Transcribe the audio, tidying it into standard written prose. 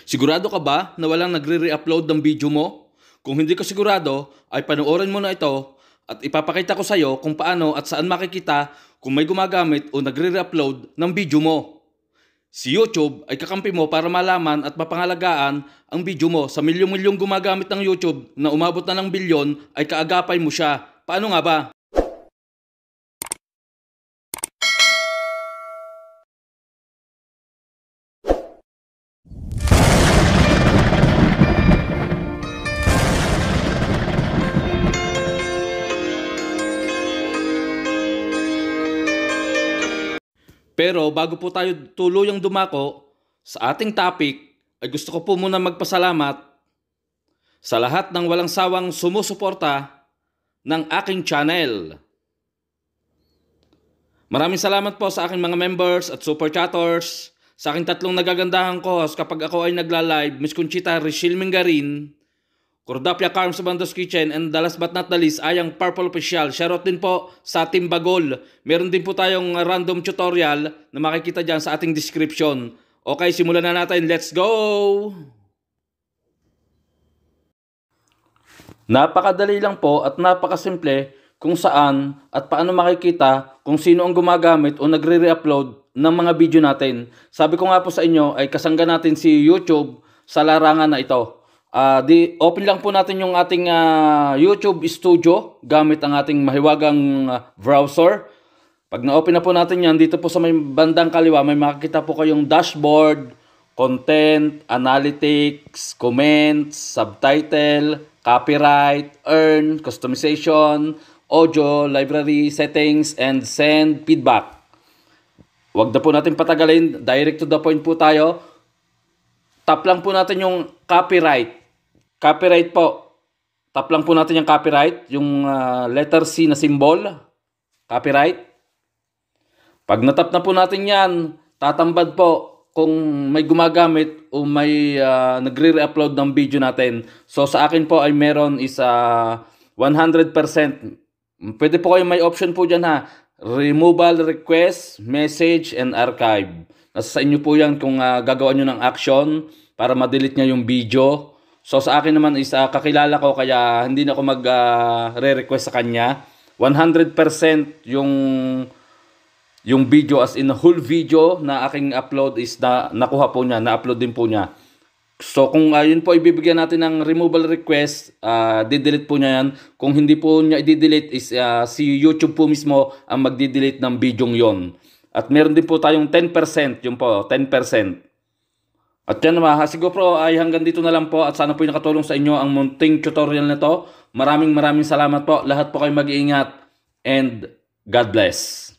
Sigurado ka ba na walang nagre-re-upload ng video mo? Kung hindi ka sigurado, ay panoorin mo na ito at ipapakita ko sa iyo kung paano at saan makikita kung may gumagamit o nagre-re-upload ng video mo. Si YouTube ay kakampi mo para malaman at mapangalagaan ang video mo. Sa milyong-milyong gumagamit ng YouTube na umabot na ng bilyon ay kaagapay mo siya. Paano nga ba? Pero bago po tayo tuluyang dumako sa ating topic, ay gusto ko po muna magpasalamat sa lahat ng walang sawang sumusuporta ng aking channel. Maraming salamat po sa aking mga members at super chatters, sa aking tatlong nagagandahan host kapag ako ay nagla-live, Miss Conchita Rishil Mingarin, Cordapia Carms Bandos Kitchen, and the last but not the least, Ayang Purple Official. Shoutout din po sa Team Bagol. Meron din po tayong random tutorial na makikita dyan sa ating description. Okay, simulan na natin. Let's go! Napakadali lang po at napakasimple kung saan at paano makikita kung sino ang gumagamit o nagre-re-upload ng mga video natin. Sabi ko nga po sa inyo ay kasangga natin si YouTube sa larangan na ito. Open lang po natin yung ating YouTube Studio gamit ang ating mahiwagang browser. Pag na-open na po natin yan, dito po sa may bandang kaliwa, may makikita po kayong dashboard, content, analytics, comments, subtitle, copyright, earn, customization, audio, library, settings, and send feedback. Huwag na po natin patagalin, direct to the point po tayo. Tap lang po natin yung copyright. Copyright po. Tap lang po natin yung copyright, yung letter C na symbol. Copyright. Pag natap na po natin yan, tatambad po kung may gumagamit o may nagre-re-upload ng video natin. So sa akin po ay meron is 100%. Pwede po kayo may option po dyan ha. Removal request, message, and archive. Nasa sa inyo po yan kung gagawa nyo ng action para ma-delete nyo yung video. So sa akin naman is kakilala ko kaya hindi na ako mag-re-request sa kanya. 100% yung video as in whole video na aking upload is nakuha po niya, na-upload din po niya. So kung yun po ibibigyan natin ng removal request, di-delete po niya yan. Kung hindi po niya i-delete is si YouTube po mismo ang magdi-delete ng video yon. At meron din po tayong 10%, yun po, 10%. At yan naman, siguro ay hanggang dito na lang po at sana po nakatulong sa inyo ang munting tutorial na to. Maraming salamat po. Lahat po kayo mag-iingat and God bless.